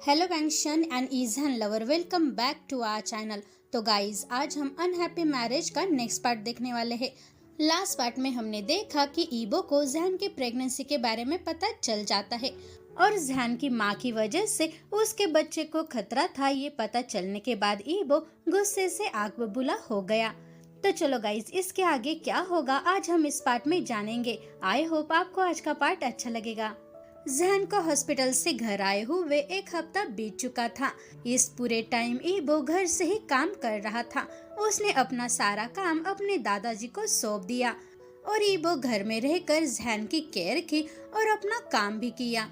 Hello वेंशन and ईजन lover, welcome back to our channel. तो गाइज, आज हम अनहैप्पी मैरिज का नेक्स्ट पार्ट देखने वाले हैं। लास्ट पार्ट में हमने देखा कि ईबो को जहन की प्रेगनेंसी के बारे में पता चल जाता है और जहन की माँ की वजह से उसके बच्चे को खतरा था। ये पता चलने के बाद ईबो गुस्से से आग बबूला हो गया। तो चलो गाइज, इसके आगे क्या होगा आज हम इस पार्ट में जानेंगे। आई होप आपको आज का पार्ट अच्छा लगेगा। जहन को हॉस्पिटल से घर आए हुए एक हफ्ता बीत चुका था। इस पूरे टाइम ईबो घर से ही काम कर रहा था। उसने अपना सारा काम अपने दादाजी को सौंप दिया और ईबो घर में रहकर जहन की केयर की और अपना काम भी किया।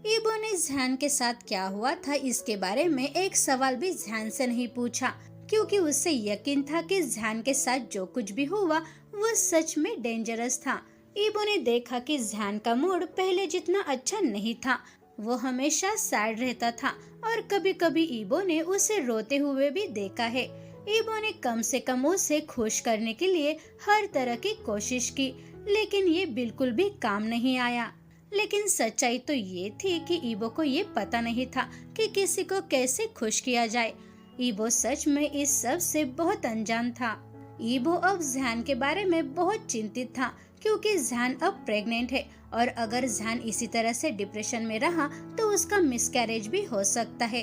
ईबो ने जहन के साथ क्या हुआ था इसके बारे में एक सवाल भी जहन से नहीं पूछा, क्योंकि उसे यकीन था कि जहन के साथ जो कुछ भी हुआ वो सच में डेंजरस था। ईबो ने देखा कि जहन का मूड पहले जितना अच्छा नहीं था। वो हमेशा सैड रहता था और कभी कभी ईबो ने उसे रोते हुए भी देखा है। ईबो ने कम से कम उसे खुश करने के लिए हर तरह की कोशिश की, लेकिन ये बिल्कुल भी काम नहीं आया। लेकिन सच्चाई तो ये थी कि ईबो को ये पता नहीं था कि किसी को कैसे खुश किया जाए। ईबो सच में इस सब से बहुत अनजान था। ईबो अब जहन के बारे में बहुत चिंतित था, क्योंकि जहन अब प्रेग्नेंट है और अगर जहन इसी तरह से डिप्रेशन में रहा तो उसका मिसकैरेज भी हो सकता है।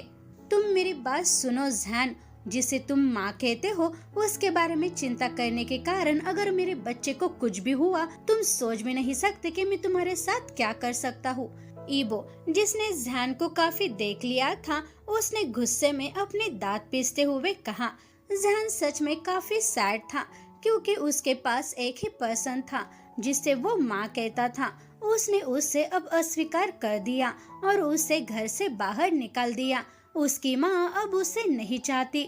तुम मेरी बात सुनो जहन, जिसे तुम माँ कहते हो उसके बारे में चिंता करने के कारण अगर मेरे बच्चे को कुछ भी हुआ तुम सोच भी नहीं सकते कि मैं तुम्हारे साथ क्या कर सकता हूँ। ईबो, जिसने जहन को काफी देख लिया था, उसने गुस्से में अपने दांत पीसते हुए कहा। जहन सच में काफी सैड था, क्योंकि उसके पास एक ही पर्सन था जिसे वो माँ कहता था। उसने उसे अब अस्वीकार कर दिया और उसे घर से बाहर निकाल दिया। उसकी माँ अब उसे नहीं चाहती।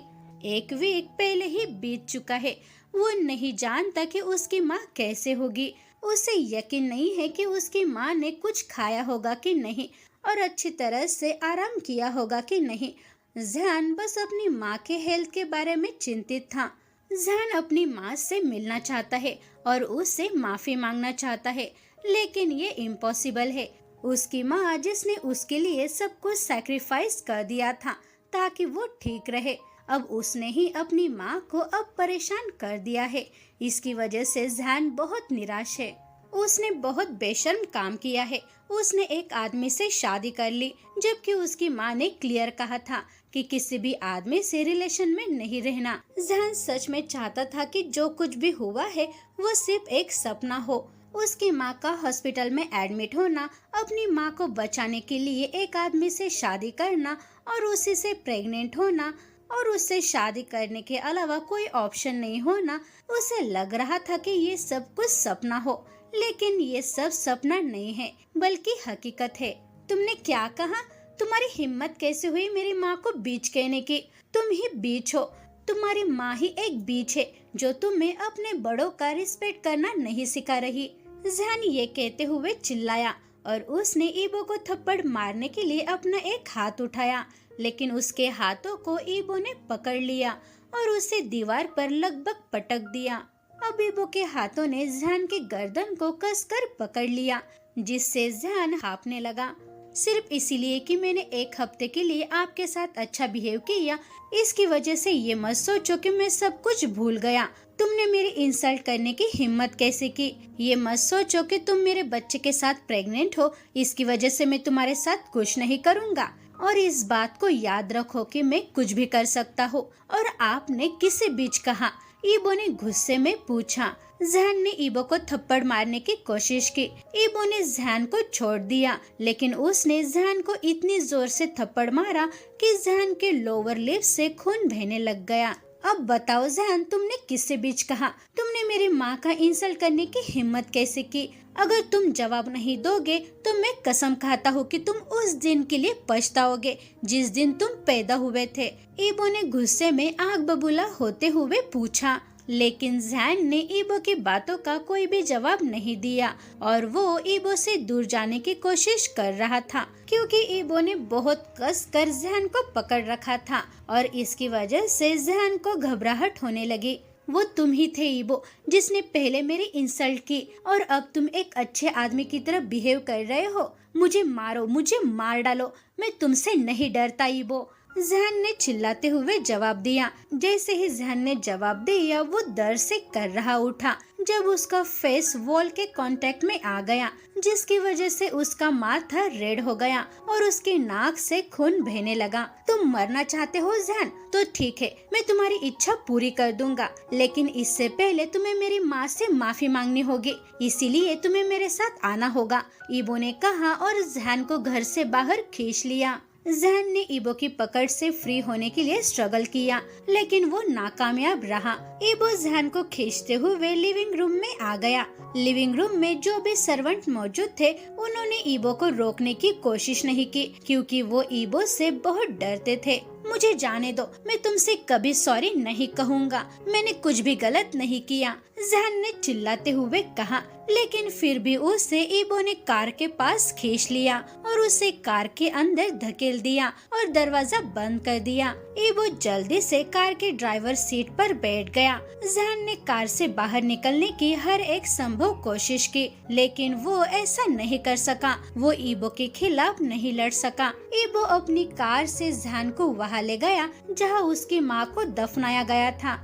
एक वीक पहले ही बीत चुका है। वो नहीं जानता कि उसकी माँ कैसे होगी। उसे यकीन नहीं है कि उसकी माँ ने कुछ खाया होगा कि नहीं और अच्छी तरह से आराम किया होगा कि नहीं। जहन बस अपनी माँ के हेल्थ के बारे में चिंतित था। जहन अपनी माँ से मिलना चाहता है और उससे माफी मांगना चाहता है, लेकिन ये इम्पॉसिबल है। उसकी माँ, जिसने उसके लिए सब कुछ सैक्रिफाइस कर दिया था ताकि वो ठीक रहे, अब उसने ही अपनी माँ को अब परेशान कर दिया है। इसकी वजह से जहन बहुत निराश है। उसने बहुत बेशर्म काम किया है। उसने एक आदमी से शादी कर ली, जबकि उसकी माँ ने क्लियर कहा था कि किसी भी आदमी से रिलेशन में नहीं रहना। जहन सच में चाहता था कि जो कुछ भी हुआ है वो सिर्फ एक सपना हो। उसकी माँ का हॉस्पिटल में एडमिट होना, अपनी माँ को बचाने के लिए एक आदमी से शादी करना और उसी से प्रेग्नेंट होना और उससे शादी करने के अलावा कोई ऑप्शन नहीं होना, उसे लग रहा था कि ये सब कुछ सपना हो। लेकिन ये सब सपना नहीं है, बल्कि हकीकत है। तुमने क्या कहा? तुम्हारी हिम्मत कैसे हुई मेरी माँ को बीच कहने की? तुम ही बीच हो। तुम्हारी माँ ही एक बीच है जो तुम्हें अपने बड़ों का रिस्पेक्ट करना नहीं सिखा रही। जहन ये कहते हुए चिल्लाया और उसने ईबो को थप्पड़ मारने के लिए अपना एक हाथ उठाया, लेकिन उसके हाथों को ईबो ने पकड़ लिया और उसे दीवार पर लगभग पटक दिया। अब ईबो के हाथों ने जहन की गर्दन को कसकर पकड़ लिया, जिससे जहन हाँफने लगा। सिर्फ इसीलिए कि मैंने एक हफ्ते के लिए आपके साथ अच्छा बिहेव किया, इसकी वजह से ये मत सोचो कि मैं सब कुछ भूल गया। तुमने मेरी इंसल्ट करने की हिम्मत कैसे की? ये मत सोचो कि तुम मेरे बच्चे के साथ प्रेग्नेंट हो, इसकी वजह से मैं तुम्हारे साथ कुछ नहीं करूँगा। और इस बात को याद रखो कि मैं कुछ भी कर सकता हूँ। और आपने किसे बीच कहा? ईबो ने गुस्से में पूछा। जहन ने ईबो को थप्पड़ मारने की कोशिश की। ईबो ने जहन को छोड़ दिया, लेकिन उसने जहन को इतनी जोर से थप्पड़ मारा कि जहन के लोअर लिप से खून बहने लग गया। अब बताओ जहन, तुमने किससे बीच कहा? तुमने मेरी माँ का इंसल्ट करने की हिम्मत कैसे की? अगर तुम जवाब नहीं दोगे तो मैं कसम खाता हूँ कि तुम उस दिन के लिए पछताओगे जिस दिन तुम पैदा हुए थे। ईबो ने गुस्से में आग बबूला होते हुए पूछा, लेकिन जहन ने ईबो की बातों का कोई भी जवाब नहीं दिया और वो ईबो से दूर जाने की कोशिश कर रहा था, क्योंकि ईबो ने बहुत कस कर जहन को पकड़ रखा था और इसकी वजह से जहन को घबराहट होने लगी। वो तुम ही थे ईबो, जिसने पहले मेरी इंसल्ट की और अब तुम एक अच्छे आदमी की तरह बिहेव कर रहे हो। मुझे मारो, मुझे मार डालो, मैं तुमसे नहीं डरता ईबो। जहन ने चिल्लाते हुए जवाब दिया। जैसे ही जहन ने जवाब दिया वो डर से कर रहा उठा जब उसका फेस वॉल के कांटेक्ट में आ गया, जिसकी वजह से उसका माथा रेड हो गया और उसके नाक से खून बहने लगा। तुम मरना चाहते हो जहन? तो ठीक है, मैं तुम्हारी इच्छा पूरी कर दूंगा, लेकिन इससे पहले तुम्हें मेरी माँ से माफी मांगनी होगी, इसीलिए तुम्हें मेरे साथ आना होगा, ईबो ने कहा और जहन को घर से बाहर खींच लिया। जहन ने ईबो की पकड़ से फ्री होने के लिए स्ट्रगल किया, लेकिन वो नाकामयाब रहा। ईबो जहन को खींचते हुए लिविंग रूम में आ गया। लिविंग रूम में जो भी सर्वेंट मौजूद थे उन्होंने ईबो को रोकने की कोशिश नहीं की, क्योंकि वो ईबो से बहुत डरते थे। मुझे जाने दो, मैं तुमसे कभी सॉरी नहीं कहूँगा, मैंने कुछ भी गलत नहीं किया, जहन ने चिल्लाते हुए कहा। लेकिन फिर भी उसे ईबो ने कार के पास खींच लिया और उसे कार के अंदर धकेल दिया और दरवाजा बंद कर दिया। ईबो जल्दी से कार के ड्राइवर सीट पर बैठ गया। जहन ने कार से बाहर निकलने की हर एक संभव कोशिश की, लेकिन वो ऐसा नहीं कर सका। वो ईबो के खिलाफ नहीं लड़ सका। ईबो अपनी कार से जहन को वहाँ ले गया जहाँ उसकी माँ को दफनाया गया था।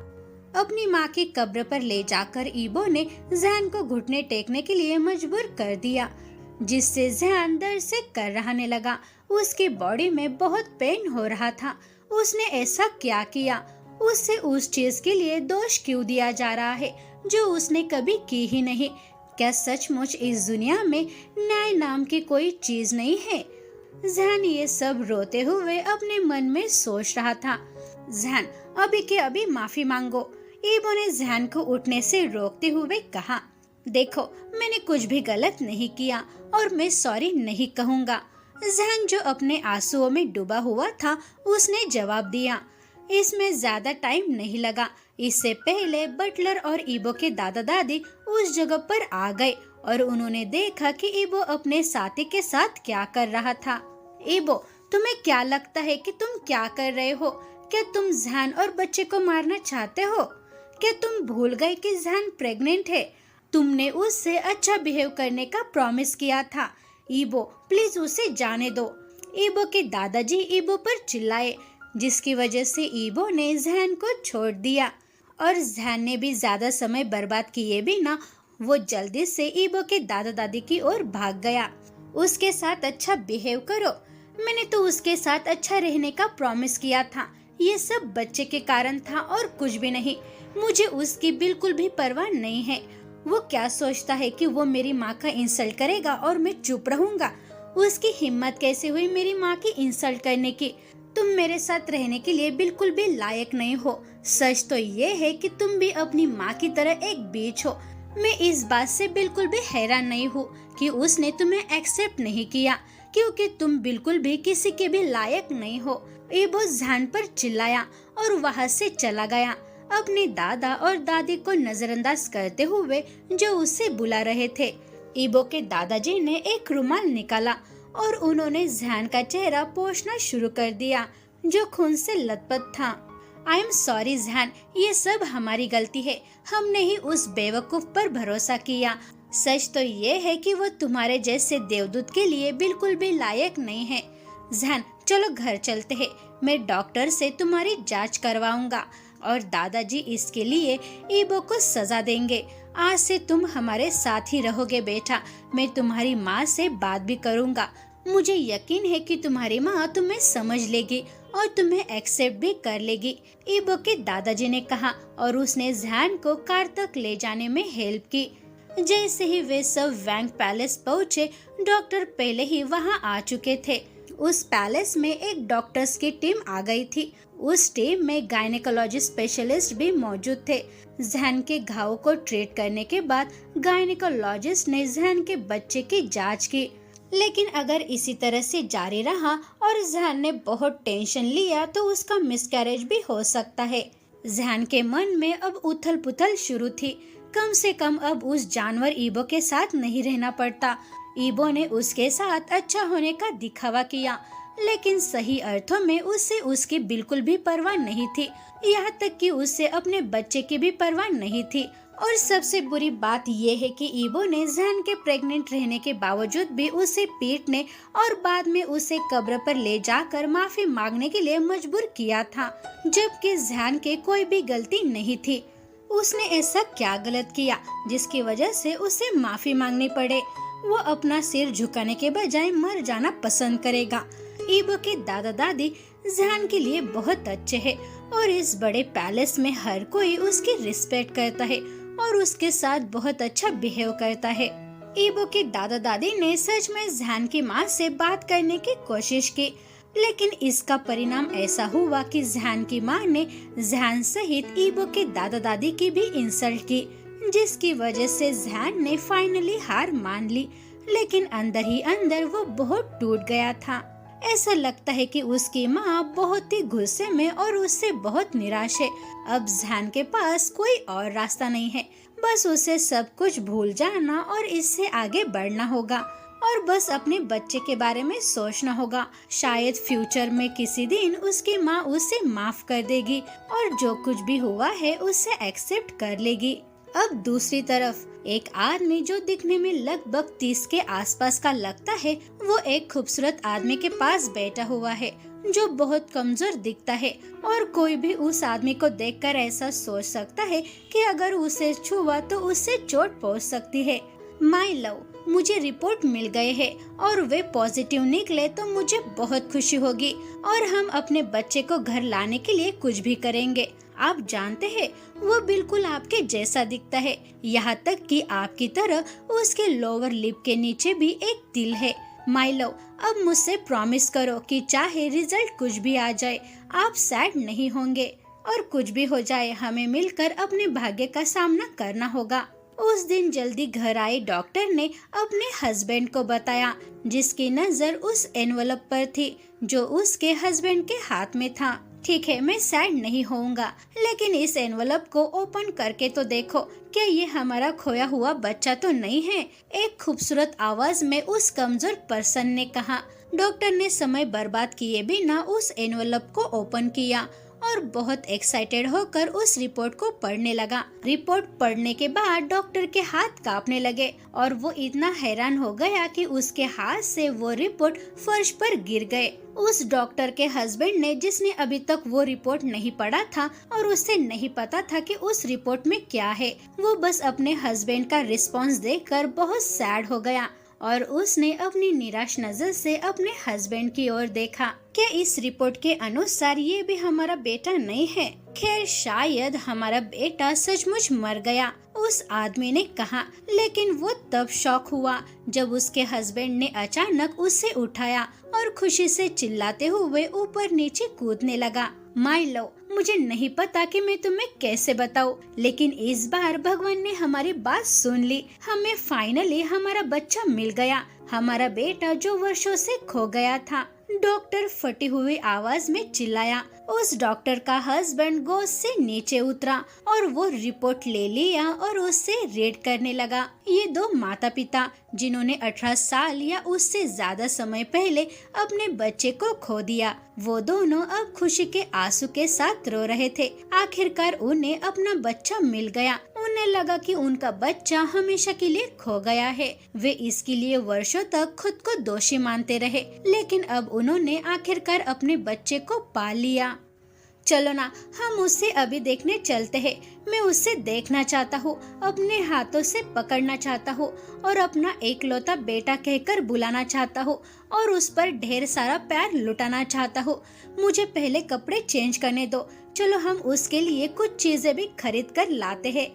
अपनी माँ की कब्र पर ले जाकर ईबो ने जहन को घुटने टेकने के लिए मजबूर कर दिया, जिससे जहन दर्द से कर्राने लगा। उसकी बॉडी में बहुत पेन हो रहा था। उसने ऐसा क्या किया? उससे उस चीज के लिए दोष क्यों दिया जा रहा है जो उसने कभी की ही नहीं? क्या सचमुच इस दुनिया में न्याय नाम की कोई चीज नहीं है? जहन ये सब रोते हुए अपने मन में सोच रहा था। जहन, अभी के अभी माफी मांगो, ईबो ने जहन को उठने से रोकते हुए कहा। देखो, मैंने कुछ भी गलत नहीं किया और मैं सॉरी नहीं कहूँगा। जहन जो अपने आंसुओं में डूबा हुआ था उसने जवाब दिया। इसमें ज्यादा टाइम नहीं लगा। इससे पहले बटलर और ईबो के दादा दादी उस जगह पर आ गए और उन्होंने देखा कि ईबो अपने साथी के साथ क्या कर रहा था। ईबो, तुम्हें क्या लगता है कि तुम क्या कर रहे हो? क्या तुम जहन और बच्चे को मारना चाहते हो? क्या तुम भूल गए कि जहन प्रेग्नेंट है? तुमने उससे अच्छा बिहेव करने का प्रॉमिस किया था। ईबो, प्लीज उसे जाने दो। ईबो के दादाजी ईबो पर चिल्लाए, जिसकी वजह से ईबो ने जहन को छोड़ दिया और जहन ने भी ज्यादा समय बर्बाद किए बिना वो जल्दी से ईबो के दादा दादी की ओर भाग गया। उसके साथ अच्छा बिहेव करो। मैंने तो उसके साथ अच्छा रहने का प्रॉमिस किया था। ये सब बच्चे के कारण था और कुछ भी नहीं। मुझे उसकी बिल्कुल भी परवाह नहीं है। वो क्या सोचता है कि वो मेरी माँ का इंसल्ट करेगा और मैं चुप रहूंगा? उसकी हिम्मत कैसे हुई मेरी माँ की इंसल्ट करने की? तुम मेरे साथ रहने के लिए बिल्कुल भी लायक नहीं हो। सच तो ये है कि तुम भी अपनी माँ की तरह एक बीच हो। मैं इस बात से बिल्कुल भी हैरान नहीं हूँ कि उसने तुम्हें एक्सेप्ट नहीं किया, क्योंकि तुम बिल्कुल भी किसी के भी लायक नहीं हो। ईबो जहन पर चिल्लाया और वहाँ से चला गया, अपने दादा और दादी को नजरअंदाज करते हुए जो उसे बुला रहे थे। ईबो के दादाजी ने एक रुमाल निकाला और उन्होंने जहन का चेहरा पोंछना शुरू कर दिया, जो खून से लथपथ था। आई एम सॉरी जहन, ये सब हमारी गलती है। हमने ही उस बेवकूफ पर भरोसा किया। सच तो ये है कि वो तुम्हारे जैसे देवदूत के लिए बिल्कुल भी लायक नहीं है। जहन, चलो घर चलते हैं। मैं डॉक्टर से तुम्हारी जांच करवाऊंगा और दादाजी इसके लिए ईबो को सजा देंगे। आज से तुम हमारे साथ ही रहोगे बेटा। मैं तुम्हारी माँ से बात भी करूंगा। मुझे यकीन है कि तुम्हारी माँ तुम्हें समझ लेगी और तुम्हें एक्सेप्ट भी कर लेगी, ईबो के दादाजी ने कहा और उसने जहन को कार तक ले जाने में हेल्प की। जैसे ही वे सब वैंग पैलेस पहुँचे, डॉक्टर पहले ही वहाँ आ चुके थे। उस पैलेस में एक डॉक्टर्स की टीम आ गई थी। उस टीम में गायनेकोलॉजिस्ट स्पेशलिस्ट भी मौजूद थे। जहन के घाव को ट्रीट करने के बाद गायनेकोलॉजिस्ट ने जहन के बच्चे की जांच की, लेकिन अगर इसी तरह से जारी रहा और जहन ने बहुत टेंशन लिया तो उसका मिसकैरेज भी हो सकता है। जहन के मन में अब उथल पुथल शुरू थी। कम से कम अब उस जानवर ईबो के साथ नहीं रहना पड़ता। ईबो ने उसके साथ अच्छा होने का दिखावा किया, लेकिन सही अर्थों में उससे उसकी बिल्कुल भी परवाह नहीं थी। यहाँ तक कि उससे अपने बच्चे की भी परवाह नहीं थी और सबसे बुरी बात ये है कि ईबो ने जैन के प्रेग्नेंट रहने के बावजूद भी उसे पीटने और बाद में उसे कब्र पर ले जाकर माफी मांगने के लिए मजबूर किया था, जबकि जैन के कोई भी गलती नहीं थी। उसने ऐसा क्या गलत किया जिसकी वजह से उसे माफी मांगनी पड़े? वो अपना सिर झुकाने के बजाय मर जाना पसंद करेगा। ईबो के दादा दादी जैन के लिए बहुत अच्छे हैं और इस बड़े पैलेस में हर कोई उसकी रिस्पेक्ट करता है और उसके साथ बहुत अच्छा बिहेव करता है। ईबो के दादा दादी ने सच में जैन की माँ से बात करने की कोशिश की, लेकिन इसका परिणाम ऐसा हुआ कि जैन की माँ ने जैन सहित ईबो के दादा दादी की भी इंसल्ट की, जिसकी वजह से जैन ने फाइनली हार मान ली। लेकिन अंदर ही अंदर वो बहुत टूट गया था। ऐसा लगता है कि उसकी माँ बहुत ही गुस्से में और उससे बहुत निराश है। अब जैन के पास कोई और रास्ता नहीं है, बस उसे सब कुछ भूल जाना और इससे आगे बढ़ना होगा और बस अपने बच्चे के बारे में सोचना होगा। शायद फ्यूचर में किसी दिन उसकी माँ उसे माफ कर देगी और जो कुछ भी हुआ है उसे एक्सेप्ट कर लेगी। अब दूसरी तरफ एक आदमी जो दिखने में लगभग 30 के आसपास का लगता है, वो एक खूबसूरत आदमी के पास बैठा हुआ है जो बहुत कमजोर दिखता है और कोई भी उस आदमी को देखकर ऐसा सोच सकता है कि अगर उसे छुआ तो उससे चोट पहुंच सकती है। माय लव, मुझे रिपोर्ट मिल गए हैं और वे पॉजिटिव निकले तो मुझे बहुत खुशी होगी और हम अपने बच्चे को घर लाने के लिए कुछ भी करेंगे। आप जानते हैं वो बिल्कुल आपके जैसा दिखता है, यहाँ तक कि आपकी तरह उसके लोअर लिप के नीचे भी एक तिल है। माय लव, अब मुझसे प्रॉमिस करो कि चाहे रिजल्ट कुछ भी आ जाए आप सैड नहीं होंगे और कुछ भी हो जाए हमें मिलकर अपने भाग्य का सामना करना होगा। उस दिन जल्दी घर आए डॉक्टर ने अपने हस्बैंड को बताया, जिसकी नजर उस एनवलप पर थी जो उसके हस्बैंड के हाथ में था। ठीक है, मैं सैड नहीं होऊंगा, लेकिन इस एनवलप को ओपन करके तो देखो, क्या ये हमारा खोया हुआ बच्चा तो नहीं है? एक खूबसूरत आवाज में उस कमजोर पर्सन ने कहा। डॉक्टर ने समय बर्बाद किए बिना उस एनवलप को ओपन किया और बहुत एक्साइटेड होकर उस रिपोर्ट को पढ़ने लगा। रिपोर्ट पढ़ने के बाद डॉक्टर के हाथ कांपने लगे और वो इतना हैरान हो गया कि उसके हाथ से वो रिपोर्ट फर्श पर गिर गए। उस डॉक्टर के हस्बैंड ने, जिसने अभी तक वो रिपोर्ट नहीं पढ़ा था और उसे नहीं पता था कि उस रिपोर्ट में क्या है, वो बस अपने हस्बैंड का रिस्पॉन्स देखकर बहुत सैड हो गया और उसने अपनी निराश नजर से अपने हस्बैंड की ओर देखा। क्या इस रिपोर्ट के अनुसार ये भी हमारा बेटा नहीं है? खैर, शायद हमारा बेटा सचमुच मर गया, उस आदमी ने कहा। लेकिन वो तब शॉक हुआ जब उसके हस्बैंड ने अचानक उसे उठाया और खुशी से चिल्लाते हुए ऊपर नीचे कूदने लगा। माय लव, मुझे नहीं पता कि मैं तुम्हें कैसे बताऊं, लेकिन इस बार भगवान ने हमारी बात सुन ली। हमें फाइनली हमारा बच्चा मिल गया, हमारा बेटा जो वर्षों से खो गया था। डॉक्टर फटी हुई आवाज में चिल्लाया। उस डॉक्टर का हस्बैंड गोद से नीचे उतरा और वो रिपोर्ट ले लिया और उससे रीड करने लगा। ये दो माता पिता जिन्होंने 18 साल या उससे ज्यादा समय पहले अपने बच्चे को खो दिया, वो दोनों अब खुशी के आंसू के साथ रो रहे थे। आखिरकार उन्हें अपना बच्चा मिल गया। उन्हें लगा कि उनका बच्चा हमेशा के लिए खो गया है। वे इसके लिए वर्षों तक खुद को दोषी मानते रहे, लेकिन अब उन्होंने आखिरकार अपने बच्चे को पा लिया। चलो ना, हम उसे अभी देखने चलते हैं। मैं उसे देखना चाहता हूँ, अपने हाथों से पकड़ना चाहता हूँ और अपना एकलौता बेटा कहकर बुलाना चाहता हूँ और उस पर ढेर सारा प्यार लुटाना चाहता हूँ। मुझे पहले कपड़े चेंज करने दो। चलो हम उसके लिए कुछ चीजें भी खरीद कर लाते हैं,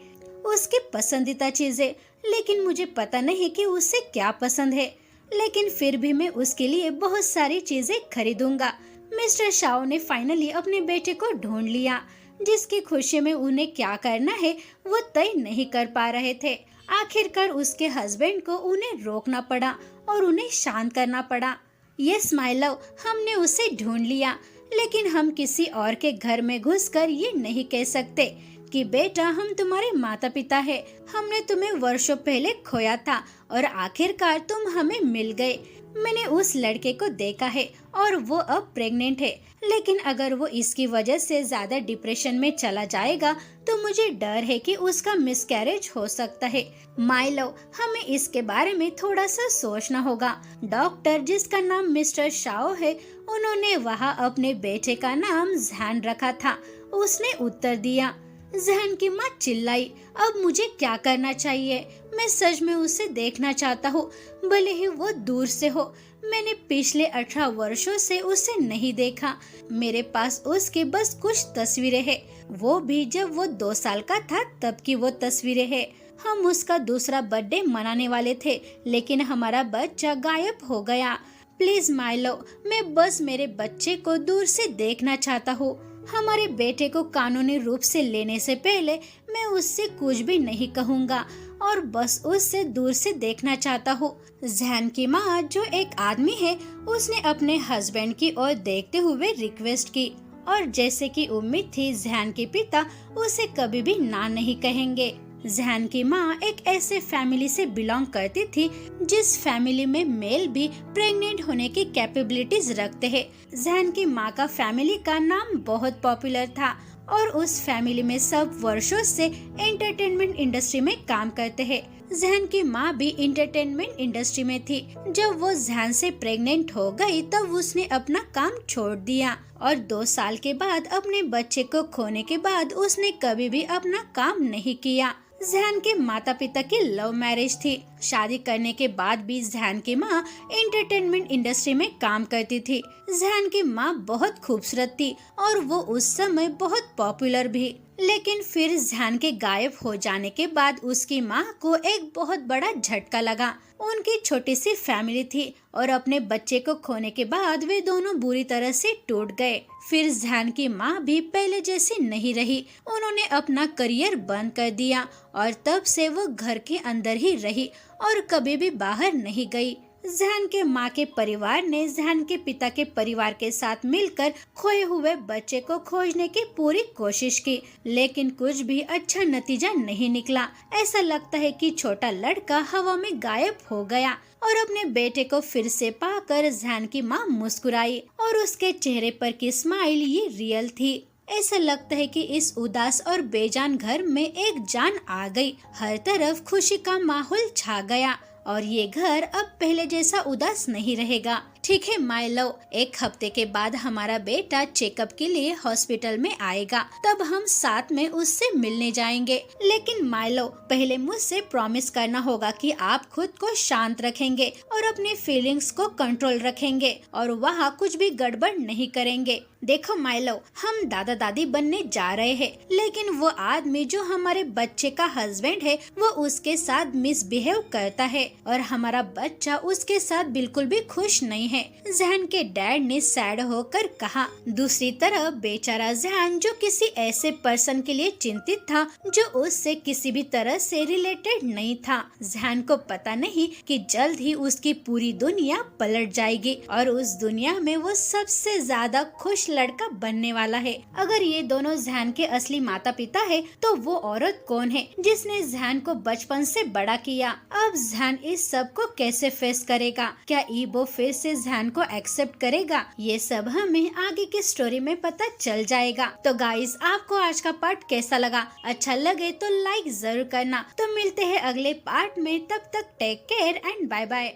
उसकी पसंदीदा चीजें। लेकिन मुझे पता नहीं कि उसे क्या पसंद है, लेकिन फिर भी मैं उसके लिए बहुत सारी चीजें खरीदूंगा। मिस्टर शाओ ने फाइनली अपने बेटे को ढूंढ लिया, जिसकी खुशी में उन्हें क्या करना है वो तय नहीं कर पा रहे थे। आखिरकार उसके हस्बैंड को उन्हें रोकना पड़ा और उन्हें शांत करना पड़ा। यस माय लव, हमने उसे ढूंढ लिया, लेकिन हम किसी और के घर में घुसकर ये नहीं कह सकते कि बेटा हम तुम्हारे माता पिता है। हमने तुम्हें वर्षों पहले खोया था और आखिरकार तुम हमें मिल गए। मैंने उस लड़के को देखा है और वो अब प्रेग्नेंट है, लेकिन अगर वो इसकी वजह से ज्यादा डिप्रेशन में चला जाएगा तो मुझे डर है कि उसका मिसकैरेज हो सकता है। माइलो, हमें इसके बारे में थोड़ा सा सोचना होगा। डॉक्टर जिसका नाम मिस्टर शाओ है, उन्होंने वहाँ अपने बेटे का नाम जैन रखा था। उसने उत्तर दिया। जैन की माँ चिल्लाई, अब मुझे क्या करना चाहिए? मैं सच में उसे देखना चाहता हूँ, भले ही वो दूर से हो। मैंने पिछले 18 वर्षों से उसे नहीं देखा। मेरे पास उसके बस कुछ तस्वीरें हैं, वो भी जब वो 2 साल का था तब की वो तस्वीरें हैं। हम उसका दूसरा बर्थडे मनाने वाले थे, लेकिन हमारा बच्चा गायब हो गया। प्लीज माइलो, मैं बस मेरे बच्चे को दूर से देखना चाहता हूँ। हमारे बेटे को कानूनी रूप से लेने से पहले मैं उससे कुछ भी नहीं कहूँगा और बस उससे दूर से देखना चाहता हूँ। जैन की माँ, जो एक आदमी है, उसने अपने हस्बैंड की ओर देखते हुए रिक्वेस्ट की और जैसे कि उम्मीद थी, जैन के पिता उसे कभी भी ना नहीं कहेंगे। जैन की माँ एक ऐसे फैमिली से बिलोंग करती थी जिस फैमिली में मेल भी प्रेग्नेंट होने की कैपेबिलिटीज रखते हैं। जैन की माँ का फैमिली का नाम बहुत पॉपुलर था और उस फैमिली में सब वर्षों से एंटरटेनमेंट इंडस्ट्री में काम करते हैं। जैन की माँ भी एंटरटेनमेंट इंडस्ट्री में थी। जब वो जैन से प्रेग्नेंट हो गई तब उसने अपना काम छोड़ दिया और 2 साल के बाद अपने बच्चे को खोने के बाद उसने कभी भी अपना काम नहीं किया। जैन के माता पिता की लव मैरिज थी। शादी करने के बाद भी जैन की माँ एंटरटेनमेंट इंडस्ट्री में काम करती थी। जैन की माँ बहुत खूबसूरत थी और वो उस समय बहुत पॉपुलर भी। लेकिन फिर जैन के गायब हो जाने के बाद उसकी माँ को एक बहुत बड़ा झटका लगा। उनकी छोटी सी फैमिली थी और अपने बच्चे को खोने के बाद वे दोनों बुरी तरह से टूट गए। फिर जैन की माँ भी पहले जैसी नहीं रही। उन्होंने अपना करियर बंद कर दिया और तब से वो घर के अंदर ही रही और कभी भी बाहर नहीं गई। जैन के माँ के परिवार ने जैन के पिता के परिवार के साथ मिलकर खोए हुए बच्चे को खोजने की पूरी कोशिश की, लेकिन कुछ भी अच्छा नतीजा नहीं निकला। ऐसा लगता है कि छोटा लड़का हवा में गायब हो गया और अपने बेटे को फिर से पाकर जैन की माँ मुस्कुराई और उसके चेहरे पर की स्माइल ये रियल थी। ऐसा लगता है कि इस उदास और बेजान घर में एक जान आ गई। हर तरफ खुशी का माहौल छा गया और ये घर अब पहले जैसा उदास नहीं रहेगा। ठीक है माय लव, 1 हफ्ते के बाद हमारा बेटा चेकअप के लिए हॉस्पिटल में आएगा, तब हम साथ में उससे मिलने जाएंगे। लेकिन माय लव, पहले मुझसे प्रॉमिस करना होगा कि आप खुद को शांत रखेंगे और अपनी फीलिंग्स को कंट्रोल रखेंगे और वहाँ कुछ भी गड़बड़ नहीं करेंगे। देखो माय लव, हम दादा दादी बनने जा रहे हैं, लेकिन वो आदमी जो हमारे बच्चे का हस्बैंड है वो उसके साथ मिसबिहेव करता है और हमारा बच्चा उसके साथ बिल्कुल भी खुश नहीं है। जैन के डैड ने सैड होकर कहा। दूसरी तरफ बेचारा जैन, जो किसी ऐसे पर्सन के लिए चिंतित था जो उससे किसी भी तरह से रिलेटेड नहीं था। जैन को पता नहीं कि जल्द ही उसकी पूरी दुनिया पलट जाएगी और उस दुनिया में वो सबसे ज्यादा खुश लड़का बनने वाला है। अगर ये दोनों जैन के असली माता पिता है तो वो औरत कौन है जिसने जैन को बचपन से बड़ा किया? अब जैन इस सब को कैसे फेस करेगा? क्या ईबो फिर से जैन को एक्सेप्ट करेगा? ये सब हमें आगे की स्टोरी में पता चल जाएगा। तो गाइस, आपको आज का पार्ट कैसा लगा? अच्छा लगे तो लाइक जरूर करना। तो मिलते हैं अगले पार्ट में, तब तक take care and bye bye.